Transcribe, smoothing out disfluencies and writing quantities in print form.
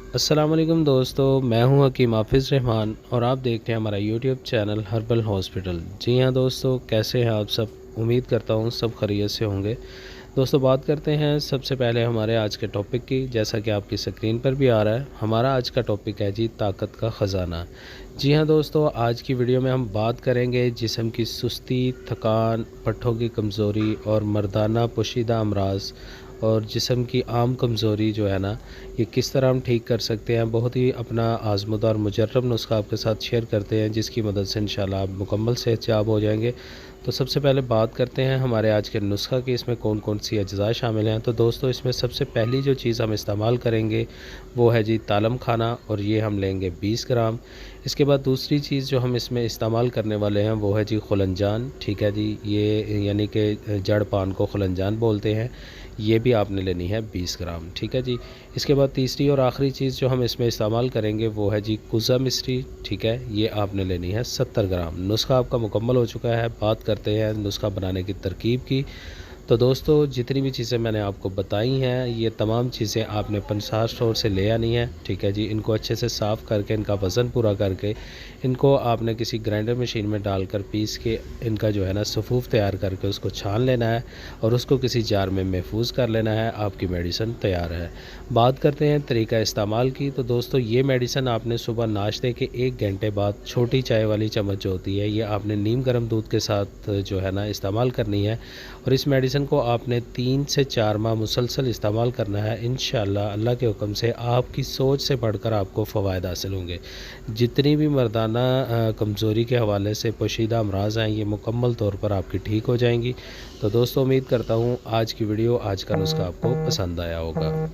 अस्सलाम वालेकुम दोस्तों, मैं हूं हकीम हाफिज़ रहमान और आप देख रहे हैं हमारा यूट्यूब चैनल हर्बल हॉस्पिटल। जी हां दोस्तों, कैसे हैं आप सब? उम्मीद करता हूं सब खैरियत से होंगे। दोस्तों, बात करते हैं सबसे पहले हमारे आज के टॉपिक की। जैसा कि आपकी स्क्रीन पर भी आ रहा है, हमारा आज का टॉपिक है जी ताकत का ख़जाना। जी हां दोस्तों, आज की वीडियो में हम बात करेंगे जिस्म की सुस्ती, थकान, पट्ठों की कमज़ोरी और मर्दाना पोशीदा अमराज और जिस्म की आम कमज़ोरी जो है ना, ये किस तरह हम ठीक कर सकते हैं। बहुत ही अपना आज़मुदा और मुजर्रब नुस्खा आपके साथ शेयर करते हैं, जिसकी मदद से इंशाल्लाह आप मुकम्मल सेहतयाब हो जाएंगे। तो सबसे पहले बात करते हैं हमारे आज के नुस्खा की, इसमें कौन कौन सी अज्जा शामिल हैं। तो दोस्तों, इसमें सबसे पहली जो चीज़ हम इस्तेमाल करेंगे वो है जी तालम खाना, और ये हम लेंगे 20 ग्राम। इसके बाद दूसरी चीज़ जो हम इसमें इस्तेमाल करने वाले हैं वो है जी खुलंजान। ठीक है जी, ये यानी कि जड़ पान को खुलंजान बोलते हैं। ये भी आपने लेनी है 20 ग्राम। ठीक है जी। इसके बाद तीसरी और आखिरी चीज़ जो हम इसमें इस्तेमाल करेंगे वो है जी कुज़ा मिश्री। ठीक है, ये आपने लेनी है 70 ग्राम। नुस्खा आपका मुकम्मल हो चुका है। बात करते हैं नुस्खा बनाने की तरकीब की। तो दोस्तों, जितनी भी चीज़ें मैंने आपको बताई हैं, ये तमाम चीज़ें आपने पंसार स्टोर से ले आनी है। ठीक है जी। इनको अच्छे से साफ़ करके, इनका वज़न पूरा करके, इनको आपने किसी ग्राइंडर मशीन में डालकर पीस के इनका जो है ना सफ़ूफ़ तैयार करके उसको छान लेना है और उसको किसी जार में महफूज कर लेना है। आपकी मेडिसिन तैयार है। बात करते हैं तरीका इस्तेमाल की। तो दोस्तों, ये मेडिसिन आपने सुबह नाश्ते के 1 घंटे बाद छोटी चाय वाली चम्मच जो होती है, ये आपने नीम गर्म दूध के साथ जो है ना इस्तेमाल करनी है। और इस मेडिसिन को आपने 3 से 4 माह मुसलसल इस्तेमाल करना है। इंशाअल्लाह अल्लाह के हुक्म से आपकी सोच से बढ़कर आपको फ़वायद हासिल होंगे। जितनी भी मर्दाना कमज़ोरी के हवाले से पोशीदा अमराज हैं, ये मुकम्मल तौर पर आपकी ठीक हो जाएंगी। तो दोस्तों, उम्मीद करता हूँ आज की वीडियो, आज का नुस्खा आपको पसंद आया होगा।